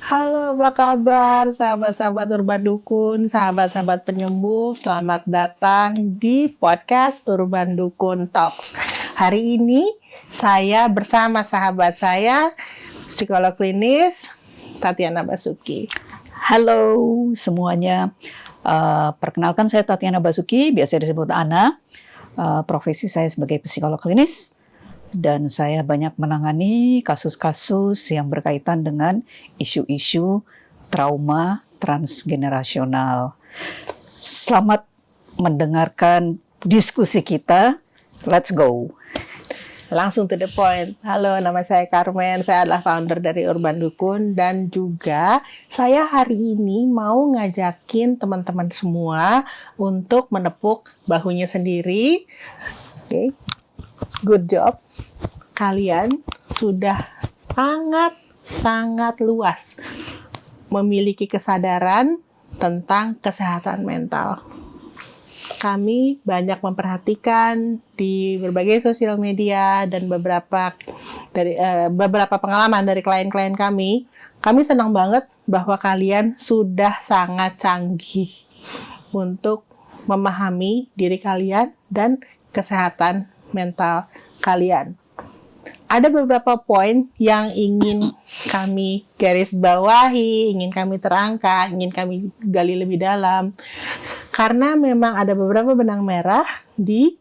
Halo, apa kabar sahabat-sahabat Urban Dukun, sahabat-sahabat penyembuh, selamat datang di podcast Urban Dukun Talks. Hari ini saya bersama sahabat saya, psikolog klinis Tatiana Basuki. Halo semuanya, perkenalkan saya Tatiana Basuki, biasa disebut Ana. Profesi saya sebagai psikolog klinis dan saya banyak menangani kasus-kasus yang berkaitan dengan isu-isu trauma transgenerasional. Selamat mendengarkan diskusi kita. Let's go. Langsung to the point. Halo, nama saya Carmen. Saya adalah founder dari Urban Dukun dan juga saya hari ini mau ngajakin teman-teman semua untuk menepuk bahunya sendiri. Oke. Good job. Kalian sudah sangat luas memiliki kesadaran tentang kesehatan mental. Kami banyak memperhatikan di berbagai sosial media dan beberapa pengalaman dari klien-klien kami. Kami senang banget bahwa kalian sudah sangat canggih untuk memahami diri kalian dan kesehatan mental kalian. Ada beberapa poin yang ingin kami garis bawahi, ingin kami terangkan, ingin kami gali lebih dalam. Karena memang ada beberapa benang merah di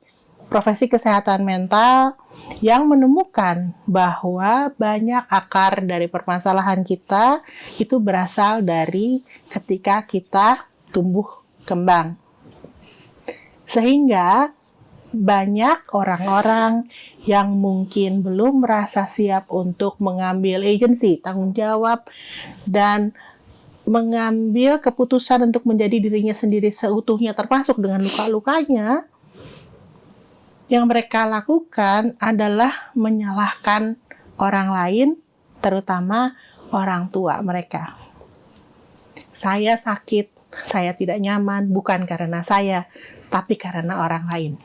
profesi kesehatan mental yang menemukan bahwa banyak akar dari permasalahan kita itu berasal dari ketika kita tumbuh kembang. Sehingga banyak orang-orang yang mungkin belum merasa siap untuk mengambil agensi, tanggung jawab, dan mengambil keputusan untuk menjadi dirinya sendiri seutuhnya termasuk dengan luka-lukanya. Yang mereka lakukan adalah menyalahkan orang lain, terutama orang tua mereka. Saya sakit, saya tidak nyaman, bukan karena saya, tapi karena orang lain.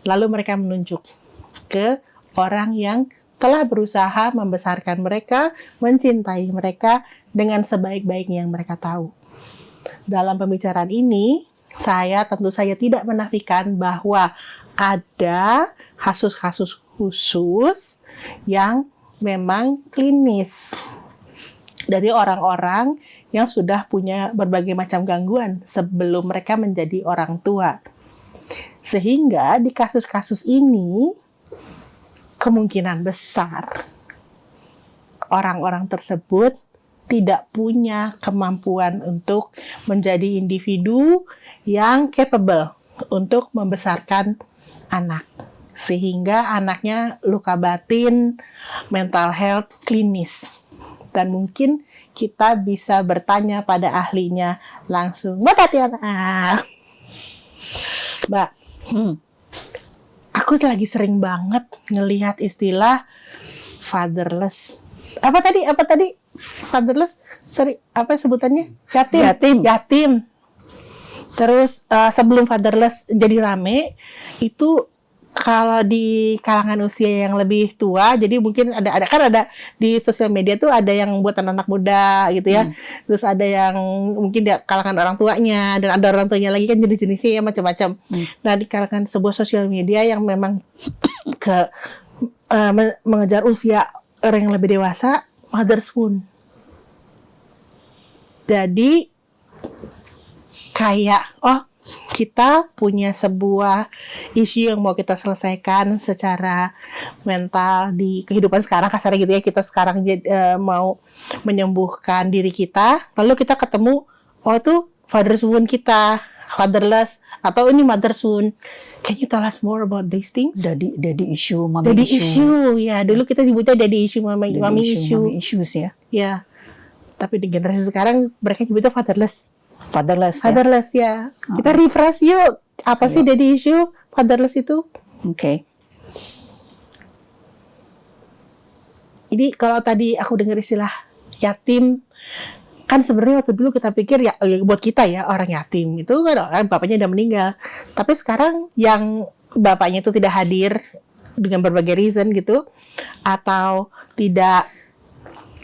Lalu mereka menunjuk ke orang yang telah berusaha membesarkan mereka, mencintai mereka dengan sebaik-baiknya yang mereka tahu. Dalam pembicaraan ini, saya tentu saja tidak menafikan bahwa ada kasus-kasus khusus yang memang klinis dari orang-orang yang sudah punya berbagai macam gangguan sebelum mereka menjadi orang tua. Sehingga di kasus-kasus ini kemungkinan besar orang-orang tersebut tidak punya kemampuan untuk menjadi individu yang capable untuk membesarkan anak. Sehingga anaknya luka batin, mental health klinis. Dan mungkin kita bisa bertanya pada ahlinya langsung. Mbak Tatiana. Mbak, aku lagi sering banget ngelihat istilah fatherless. Apa tadi? Fatherless, apa sebutannya? Yatim. Terus sebelum fatherless jadi rame, itu kalau di kalangan usia yang lebih tua, jadi mungkin ada di sosial media tuh ada yang buat anak-anak muda gitu ya. Terus ada yang mungkin di kalangan orang tuanya, dan ada orang tuanya lagi kan jenis-jenisnya ya macam-macam. Nah, di kalangan sebuah sosial media yang memang mengejar usia orang yang lebih dewasa, mother's wound. Jadi kayak kita punya sebuah isu yang mau kita selesaikan secara mental di kehidupan sekarang, kasarnya gitu ya, kita sekarang mau menyembuhkan diri kita, lalu kita ketemu tuh father's wound kita, fatherless, atau ini mother's wound. Can you tell us more about these things? Daddy issue, mommy Daddy issue. Ya, dulu kita sebutnya daddy issue, mommy issue. Mommy issues ya. Ya, tapi di generasi sekarang mereka sebutnya fatherless ya. Kita refresh yuk. Apa sih daddy issue, fatherless itu? Oke. Jadi kalau tadi aku dengar istilah yatim, kan sebenarnya waktu dulu kita pikir ya buat kita ya orang yatim itu kan bapaknya udah meninggal. Tapi sekarang yang bapaknya itu tidak hadir dengan berbagai reason gitu, atau tidak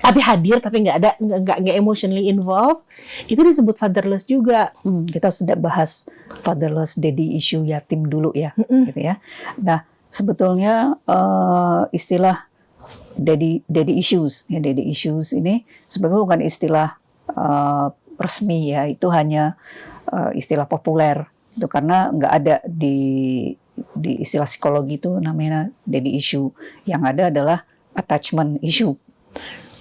tapi hadir tapi nggak emotionally involved, itu disebut fatherless juga. Kita sudah bahas fatherless daddy issue yatim dulu ya, gitu ya. Nah, sebetulnya istilah daddy issues ini sebetulnya bukan istilah resmi ya, itu hanya istilah populer. Itu karena nggak ada di istilah psikologi itu namanya daddy issue. Yang ada adalah attachment issue.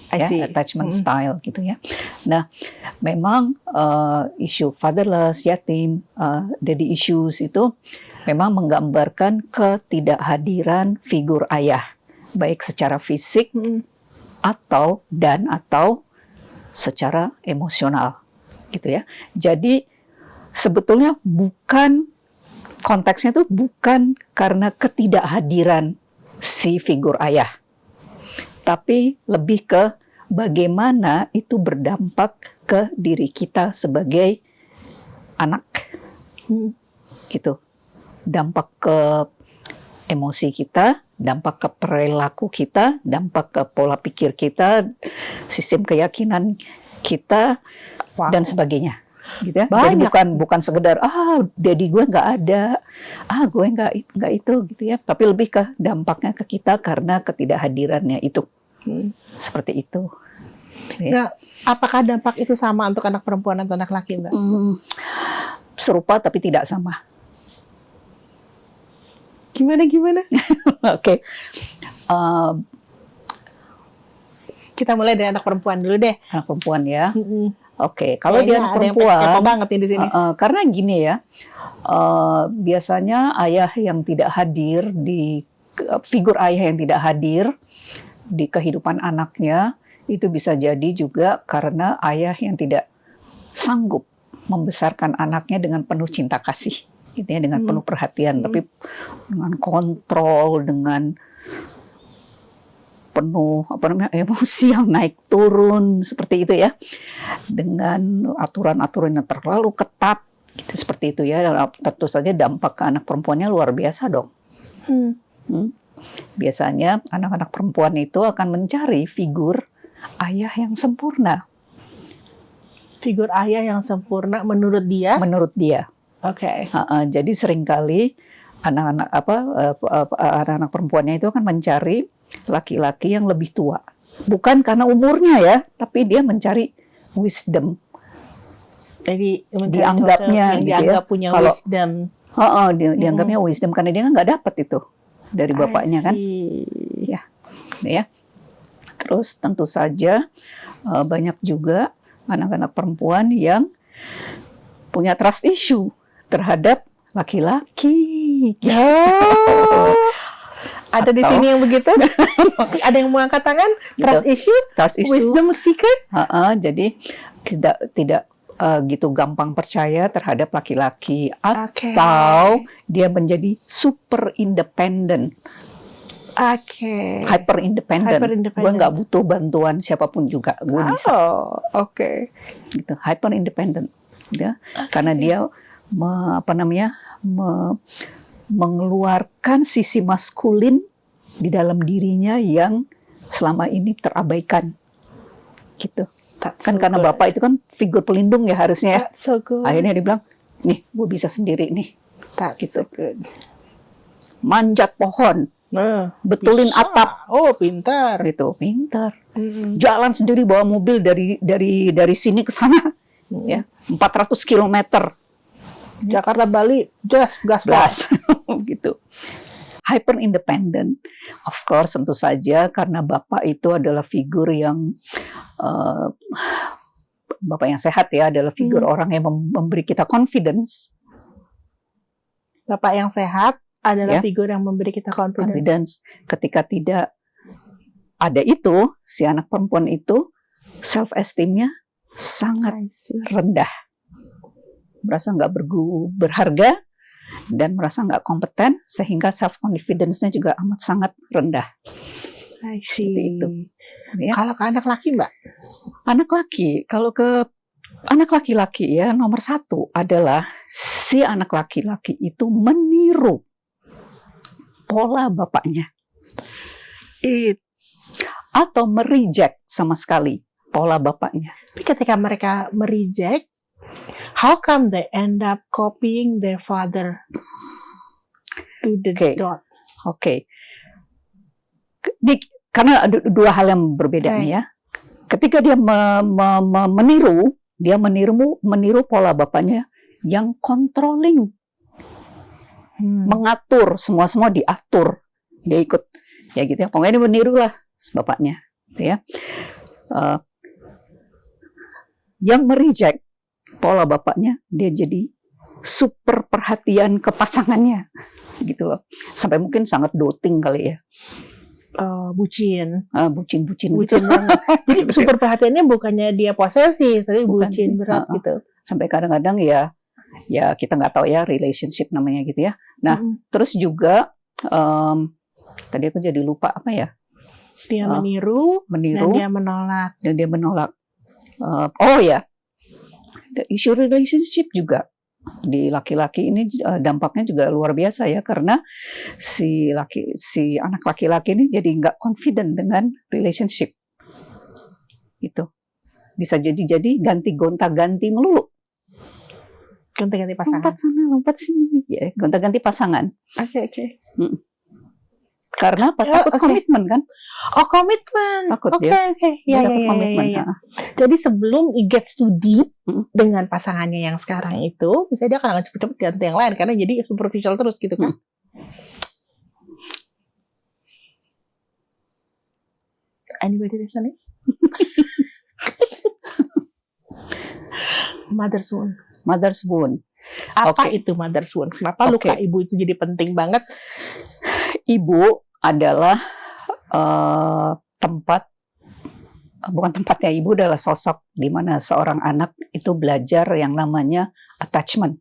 Attachment style gitu ya. Nah, memang isu fatherless, yatim, daddy issues itu memang menggambarkan ketidakhadiran figur ayah, baik secara fisik atau secara emosional, gitu ya. Jadi sebetulnya konteksnya itu bukan karena ketidakhadiran si figur ayah, tapi lebih ke bagaimana itu berdampak ke diri kita sebagai anak, gitu. Dampak ke emosi kita, dampak ke perilaku kita, dampak ke pola pikir kita, sistem keyakinan kita, dan sebagainya. Gitu ya. Jadi bukan sekedar daddy gue nggak ada, gue nggak itu gitu ya, tapi lebih ke dampaknya ke kita karena ketidakhadirannya itu. Seperti itu. Ya. Nah, apakah dampak itu sama untuk anak perempuan atau anak laki, Mbak? Serupa tapi tidak sama. Gimana? Oke. Kita mulai dari anak perempuan dulu deh. Anak perempuan ya. Oke, kalau dia anak perempuan, kepo banget nih di sini. Karena gini ya, biasanya ayah yang tidak hadir figur ayah yang tidak hadir di kehidupan anaknya itu bisa jadi juga karena ayah yang tidak sanggup membesarkan anaknya dengan penuh cinta kasih, gitu ya, dengan penuh perhatian, tapi dengan kontrol, dengan penuh emosi yang naik turun seperti itu ya, dengan aturan-aturan yang terlalu ketat, gitu, seperti itu ya. Dan tentu saja dampak ke anak perempuannya luar biasa dong. Biasanya anak-anak perempuan itu akan mencari figur ayah yang sempurna. Figur ayah yang sempurna menurut dia? Menurut dia. Oke. Jadi seringkali anak-anak perempuannya itu akan mencari laki-laki yang lebih tua. Bukan karena umurnya ya, tapi dia mencari wisdom. Jadi dianggapnya yang dianggap punya wisdom. Dianggapnya wisdom karena dia nggak dapat itu dari bapaknya kan. Ya. Terus tentu saja banyak juga anak-anak perempuan yang punya trust issue terhadap laki-laki. Ada di sini yang begitu? Ada yang mau angkat tangan? Trust issue? Wisdom seeker? Jadi tidak gitu gampang percaya terhadap laki-laki, atau dia menjadi super independent. Hyper independent. Gue nggak butuh bantuan siapapun juga, gue bisa. Gitu, hyper independent. Ya. Karena dia mengeluarkan sisi maskulin di dalam dirinya yang selama ini terabaikan. Gitu. Karena bapak itu kan figur pelindung ya harusnya. Akhirnya dia bilang, nih gue bisa sendiri nih. Gitu. Manjat pohon, betulin atap. Pintar. Gitu, pintar. Jalan sendiri bawa mobil dari sini ke sana, ya 400 kilometer. Jakarta Bali, gas gitu. Hyper independent, of course, tentu saja karena bapak itu adalah figur yang bapak yang sehat ya, adalah figur orang yang memberi kita confidence. Bapak yang sehat adalah figur yang memberi kita confidence. Ketika tidak ada itu, si anak perempuan itu self esteemnya sangat rendah, merasa nggak berharga dan merasa nggak kompeten, sehingga self confidence-nya juga amat sangat rendah. Itu. Ya. Kalau ke anak laki, Mbak? Kalau ke anak laki-laki ya, nomor satu adalah si anak laki-laki itu meniru pola bapaknya. atau mereject sama sekali pola bapaknya. Tapi ketika mereka mereject, how come they end up copying their father to the Oke. dot? Oke. Karena ada dua hal yang berbeda Right. nih ya. Ketika dia meniru pola bapaknya yang controlling, mengatur, semua diatur, dia ikut, ya gitu ya. Pokoknya dia meniru lah bapaknya, gitu ya. Yang mereject pola bapaknya, dia jadi super perhatian ke pasangannya, gitu loh. Sampai mungkin sangat doting kali ya. Bucin Bucin banget. Jadi super perhatiannya bukannya dia posesif, tapi Bukan. bucin berat gitu. Sampai kadang-kadang ya kita nggak tahu ya relationship namanya gitu ya. Nah, terus juga tadi aku jadi lupa apa ya? Dia meniru dan dia menolak. Oh ya, isu relationship juga di laki-laki ini dampaknya juga luar biasa ya, karena si anak laki-laki ini jadi nggak confident dengan relationship. Itu bisa jadi ganti gonta-ganti melulu. Ganti-ganti pasangan. Lompat sana, lompat sini, ya, gonta-ganti pasangan. Oke. Karena apa? Takut komitmen kan? Oh, komitmen. Takut Oke. Dia takut komitmen. Ya. Jadi sebelum it gets too deep dengan pasangannya yang sekarang itu, misalnya dia akan cepet-cepet ganti yang lain karena jadi superficial terus gitu kan. Anybody listening? Mother's wound. Apa itu mother's wound? Kenapa luka ibu itu jadi penting banget? Ibu adalah bukan tempatnya, ibu adalah sosok di mana seorang anak itu belajar yang namanya attachment,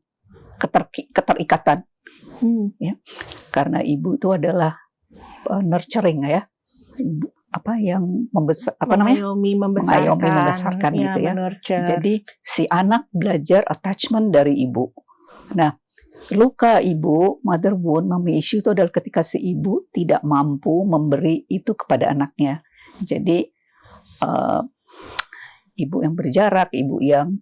keterikatan. Ya. Karena ibu itu adalah nurturing ya. Ibu yang mengayomi membesarkan gitu ya. Menurture. Jadi si anak belajar attachment dari ibu. Nah, luka ibu, mother wound, mommy issue itu adalah ketika si ibu tidak mampu memberi itu kepada anaknya. Jadi ibu yang berjarak, ibu yang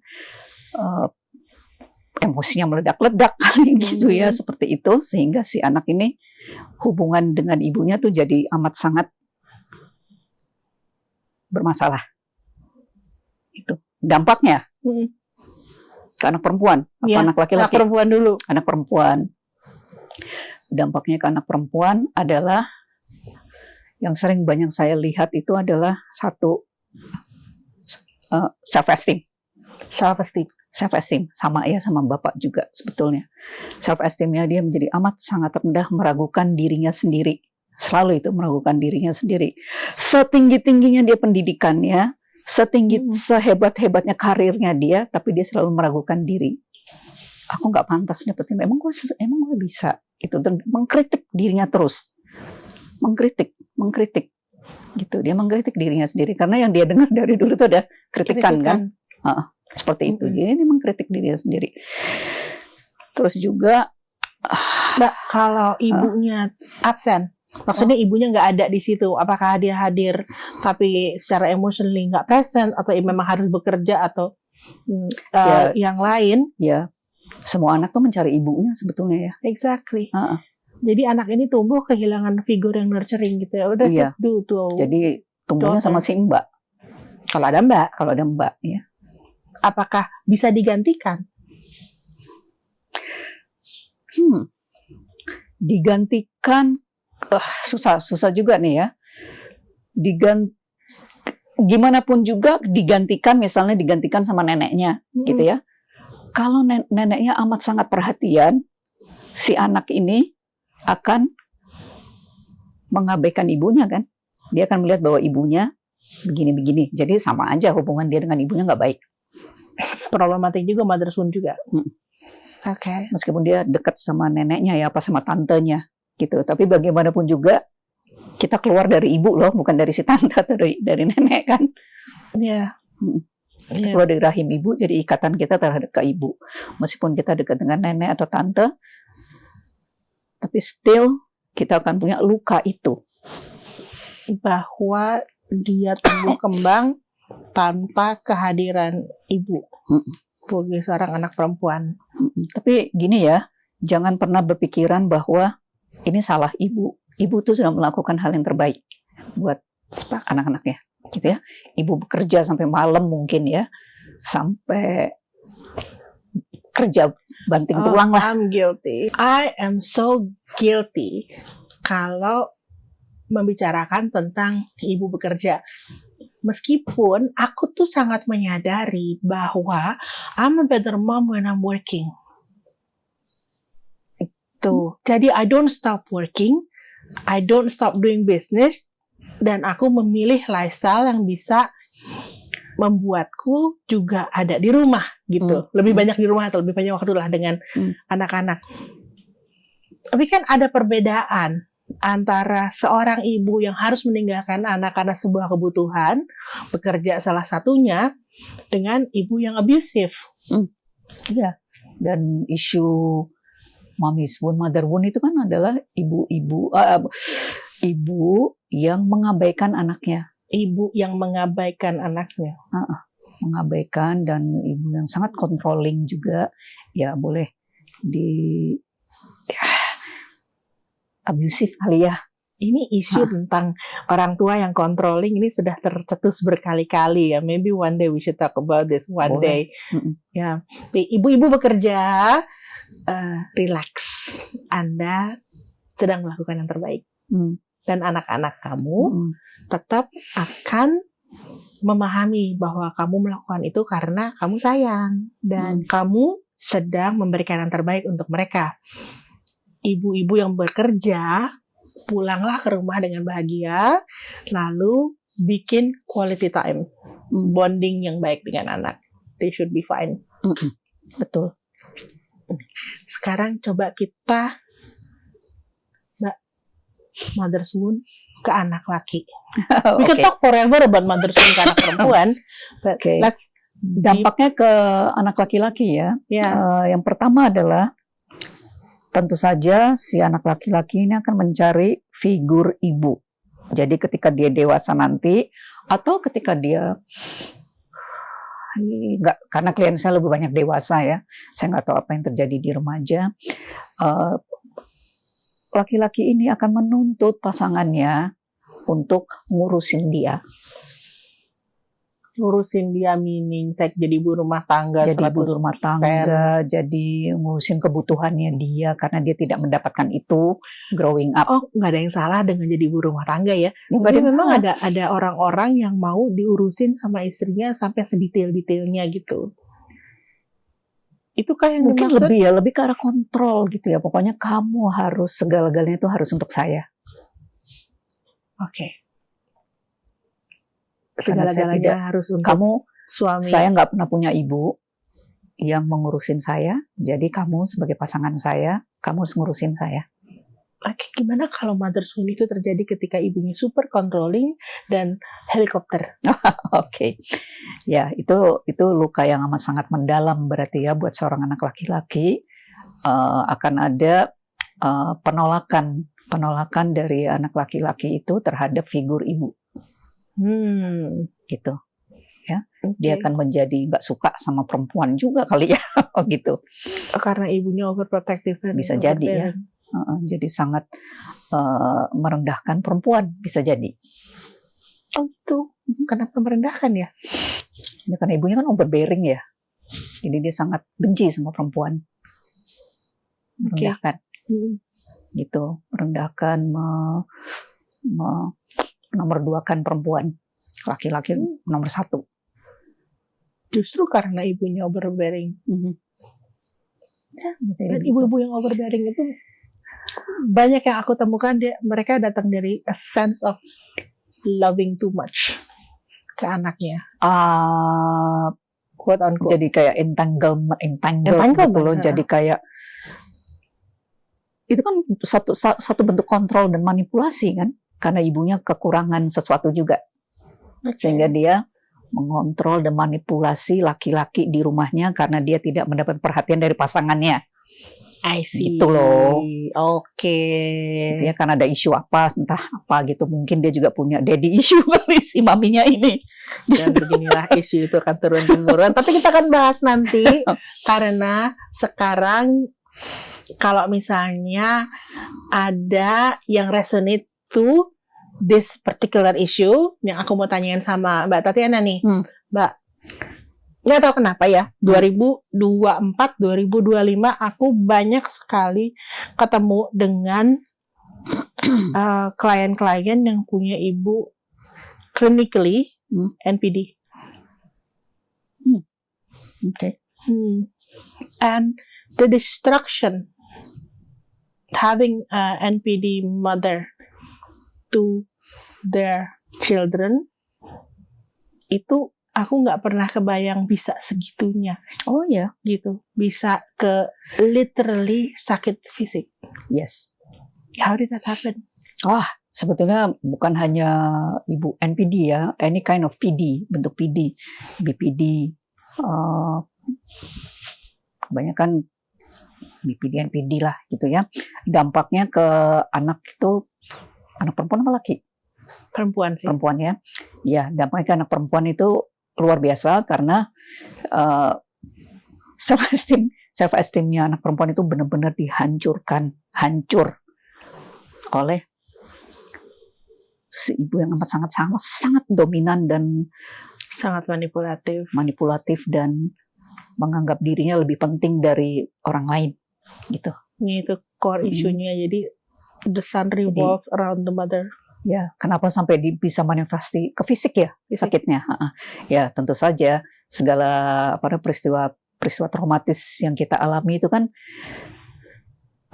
emosinya meledak-ledak gitu ya, seperti itu, sehingga si anak ini hubungan dengan ibunya tuh jadi amat sangat bermasalah. Itu dampaknya ke anak perempuan atau anak laki-laki? Anak perempuan dulu. Anak perempuan. Dampaknya ke anak perempuan adalah yang sering banyak saya lihat itu adalah satu, self-esteem. Self-esteem sama bapak juga sebetulnya. Self-esteemnya dia menjadi amat sangat rendah, meragukan dirinya sendiri. Selalu itu meragukan dirinya sendiri. Setinggi-tingginya dia pendidikannya, sehebat-hebatnya karirnya dia, tapi dia selalu meragukan diri. Aku nggak pantas dapetin, emang gue bisa. Itu, dan mengkritik dirinya terus. Mengkritik. Gitu, dia mengkritik dirinya sendiri. Karena yang dia dengar dari dulu itu ada kritikan. Kan? Seperti itu. Dia mengkritik dirinya sendiri. Terus juga Mbak, kalau ibunya absen, maksudnya ibunya nggak ada di situ, apakah dia hadir tapi secara emotionally nggak present, atau memang harus bekerja, atau yang lain? Ya, semua anak tuh mencari ibunya sebetulnya ya. Exactly. Jadi anak ini tumbuh kehilangan figur yang nurturing gitu ya. Udah sih tuh. Jadi tumbuhnya sama si mbak. Kalau ada mbak, ya. Apakah bisa digantikan? Digantikan susah juga nih ya. Gimana pun juga digantikan sama neneknya gitu ya. Kalau neneknya amat sangat perhatian, si anak ini akan mengabaikan ibunya kan. Dia akan melihat bahwa ibunya begini-begini. Jadi sama aja hubungan dia dengan ibunya nggak baik. Problematik juga, mother's wound juga. Oke. Meskipun dia dekat sama neneknya ya, apa sama tantenya gitu. Tapi bagaimanapun juga kita keluar dari ibu loh, bukan dari si tante atau dari nenek kan. Iya. Kita keluar dari rahim ibu, jadi ikatan kita terhadap ke ibu. Meskipun kita dekat dengan nenek atau tante, tapi still kita akan punya luka itu. Bahwa dia tumbuh kembang tanpa kehadiran ibu sebagai seorang anak perempuan. Tapi gini ya, jangan pernah berpikiran bahwa ini salah ibu. Ibu tuh sudah melakukan hal yang terbaik buat anak-anaknya, gitu ya. Ibu bekerja sampai malam mungkin ya, sampai kerja banting tulang lah. I'm guilty. I am so guilty kalau membicarakan tentang ibu bekerja. Meskipun aku tuh sangat menyadari bahwa I'm a better mom when I'm working. Itu. Jadi I don't stop working, I don't stop doing business, dan aku memilih lifestyle yang bisa membuatku juga ada di rumah gitu. Lebih banyak di rumah atau lebih banyak waktu lah dengan anak-anak. Tapi kan ada perbedaan antara seorang ibu yang harus meninggalkan anak karena sebuah kebutuhan, bekerja salah satunya, dengan ibu yang abusive. Iya. Dan isu mommy's wound, mother wound itu kan adalah ibu yang mengabaikan anaknya. Ibu yang mengabaikan anaknya. Mengabaikan, dan ibu yang sangat controlling juga. Ya boleh abusive kali ya. Ini isu tentang orang tua yang controlling ini sudah tercetus berkali-kali ya. Maybe one day we should talk about this one day. Ya, ibu-ibu bekerja, relax. Anda sedang melakukan yang terbaik. Dan anak-anak kamu tetap akan memahami bahwa kamu melakukan itu karena kamu sayang. Dan kamu sedang memberikan yang terbaik untuk mereka. Ibu-ibu yang bekerja, pulanglah ke rumah dengan bahagia, lalu bikin quality time, bonding yang baik dengan anak. They should be fine. Betul. Sekarang coba kita, Mbak, mother's wound ke anak laki. We can talk forever about mother's wound ke anak perempuan, but let's dampaknya ke anak laki-laki ya. Yang pertama adalah tentu saja si anak laki-laki ini akan mencari figur ibu. Jadi ketika dia dewasa nanti, atau ketika dia enggak, karena klien saya lebih banyak dewasa ya, saya nggak tahu apa yang terjadi di remaja. Laki-laki ini akan menuntut pasangannya untuk ngurusin dia. Ngurusin dia meaning jadi ibu rumah tangga, jadi ibu rumah tangga, jadi ngurusin kebutuhannya dia karena dia tidak mendapatkan itu growing up. Oh, nggak ada yang salah dengan jadi ibu rumah tangga ya. Tapi memang ada orang-orang yang mau diurusin sama istrinya sampai sedetail-detailnya gitu. Itu kan yang mungkin dimaksud? lebih ke arah kontrol gitu ya. Pokoknya kamu harus segala-galanya itu harus untuk saya. Oke. Segala-galanya harus untuk kamu, suami. Saya nggak pernah punya ibu yang mengurusin saya, jadi kamu sebagai pasangan saya, kamu harus ngurusin saya. Oke, gimana kalau mother's wound itu terjadi ketika ibunya super controlling dan helikopter? Oke. Ya, itu luka yang amat sangat mendalam berarti ya buat seorang anak laki-laki. Akan ada penolakan dari anak laki-laki itu terhadap figur ibu. Gitu ya. Dia akan menjadi nggak suka sama perempuan juga kali ya. Gitu. Karena ibunya overprotective. Bisa jadi ya. Jadi sangat merendahkan perempuan, bisa jadi. Oh itu kenapa merendahkan ya? Ya karena ibunya kan overbearing ya. Jadi dia sangat benci sama perempuan. Merendahkan. Gitu, merendahkan, nomor 2-kan perempuan, laki-laki nomor 1. Justru karena ibunya overbearing. Dan ibu-ibu yang overbearing itu banyak yang aku temukan, mereka datang dari a sense of loving too much ke anaknya. Quote unquote. Jadi kayak entangle gitu loh. Jadi kayak itu kan satu bentuk kontrol dan manipulasi kan. Karena ibunya kekurangan sesuatu juga. Sehingga dia mengontrol dan manipulasi laki-laki di rumahnya karena dia tidak mendapat perhatian dari pasangannya. I see. Gitu loh. Oke. Ya kan ada isu apa, entah apa gitu. Mungkin dia juga punya daddy issue kali si maminya ini. Dan beginilah isu itu akan turun-temurun. Tapi kita akan bahas nanti karena sekarang kalau misalnya ada yang resonate to this particular issue yang aku mau tanyain sama Mbak Tatiana nih. Mbak, nggak tahu kenapa ya, 2024, 2025 aku banyak sekali ketemu dengan klien-klien yang punya ibu clinically NPD. Okay. And the destruction having a NPD mother to their children itu aku nggak pernah kebayang bisa segitunya. Oh ya, Gitu, bisa ke literally sakit fisik. yes. How did that happen? Sebetulnya bukan hanya ibu NPD ya, any kind of PD, bentuk PD, BPD, kebanyakan BPD, NPD lah gitu ya. Dampaknya ke anak itu, anak perempuan apa laki? Perempuan sih. Perempuan ya. Ya, dampaknya ke anak perempuan itu luar biasa karena self-esteemnya anak perempuan itu benar-benar dihancurkan, hancur oleh si ibu yang amat sangat dominan dan Sangat manipulatif dan menganggap dirinya lebih penting dari orang lain gitu. Ini itu core isunya. Jadi the son revolves around the mother. Ya, kenapa sampai bisa manifestasi ke fisik ya sakitnya? Ya, tentu saja segala peristiwa traumatis yang kita alami itu kan,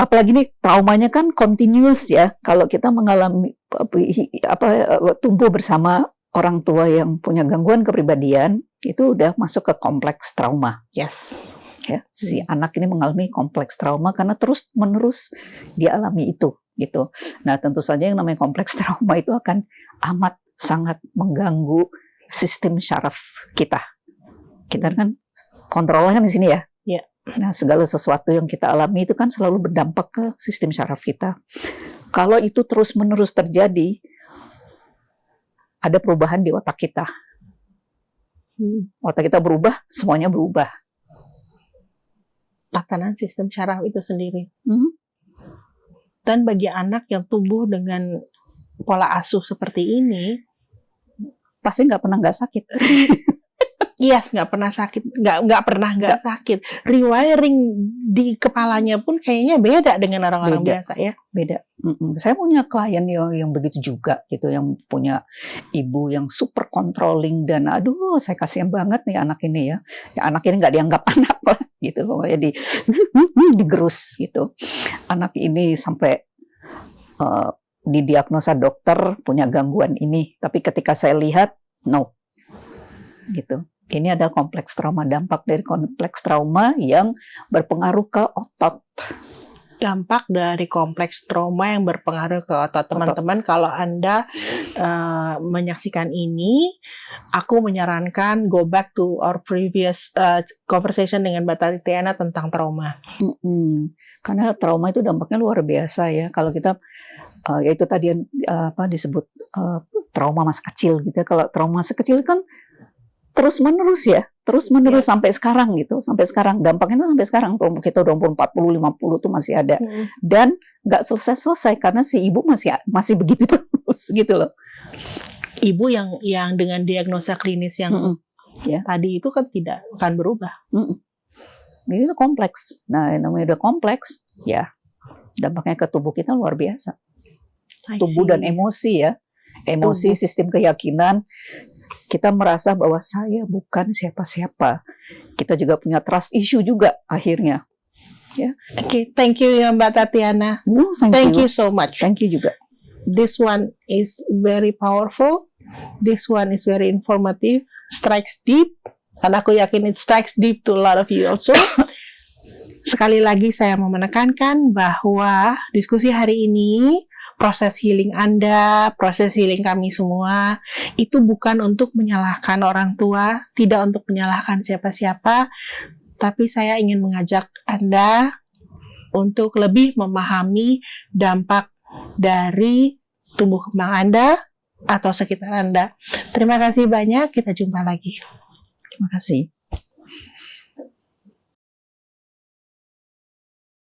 apalagi nih traumanya kan continuous ya. Kalau kita mengalami tumbuh bersama orang tua yang punya gangguan kepribadian, itu udah masuk ke kompleks trauma. Yes. Ya, si anak ini mengalami kompleks trauma karena terus-menerus dia alami itu gitu. Nah, tentu saja yang namanya kompleks trauma itu akan amat sangat mengganggu sistem syaraf kita. Kita kan kontrolnya kan di sini ya. Yeah. Nah, segala sesuatu yang kita alami itu kan selalu berdampak ke sistem syaraf kita. Kalau itu terus-menerus terjadi, ada perubahan di otak kita. Otak kita berubah, semuanya berubah. Tatanan sistem syaraf itu sendiri. Dan bagi anak yang tumbuh dengan pola asuh seperti ini, pasti nggak pernah nggak sakit. Yes, nggak pernah sakit, nggak pernah nggak sakit. Rewiring di kepalanya pun kayaknya beda dengan orang-orang biasa ya. Beda. Saya punya klien yang begitu juga gitu, yang punya ibu yang super controlling dan aduh saya kasihan banget nih anak ini ya. Anak ini nggak dianggap anak lah gitu, pokoknya digerus gitu. Anak ini sampai didiagnosa dokter punya gangguan ini, tapi ketika saya lihat no gitu. Ini ada kompleks trauma, dampak dari kompleks trauma yang berpengaruh ke otot. Dampak dari kompleks trauma yang berpengaruh ke otot. Teman-teman, kalau Anda menyaksikan ini, aku menyarankan go back to our previous conversation dengan Mbak Tatiana tentang trauma. Karena trauma itu dampaknya luar biasa ya. Kalau kita, yaitu tadi disebut trauma masa kecil gitu. Kalau trauma masa kecil kan terus-menerus sampai sekarang gitu, sampai sekarang dampaknya tuh sampai sekarang tuh kita udah umur 40, 50 tuh masih ada dan nggak selesai karena si ibu masih begitu terus gitu loh. Ibu yang dengan diagnosa klinis yang tadi itu kan tidak akan berubah. Ini tuh kompleks. Nah, yang namanya udah kompleks, ya dampaknya ke tubuh kita luar biasa. Tubuh dan emosi ya, emosi, sistem keyakinan. Kita merasa bahwa saya bukan siapa-siapa. Kita juga punya trust issue juga akhirnya. Ya. Okay, thank you ya Mbak Tatiana. Thank you so much. Thank you juga. This one is very powerful. This one is very informative. Strikes deep. Dan aku yakin it strikes deep to a lot of you also. Sekali lagi saya mau menekankan bahwa diskusi hari ini, proses healing Anda, proses healing kami semua, itu bukan untuk menyalahkan orang tua, tidak untuk menyalahkan siapa-siapa, tapi saya ingin mengajak Anda untuk lebih memahami dampak dari tumbuh kembang Anda atau sekitar Anda. Terima kasih banyak, kita jumpa lagi. Terima kasih.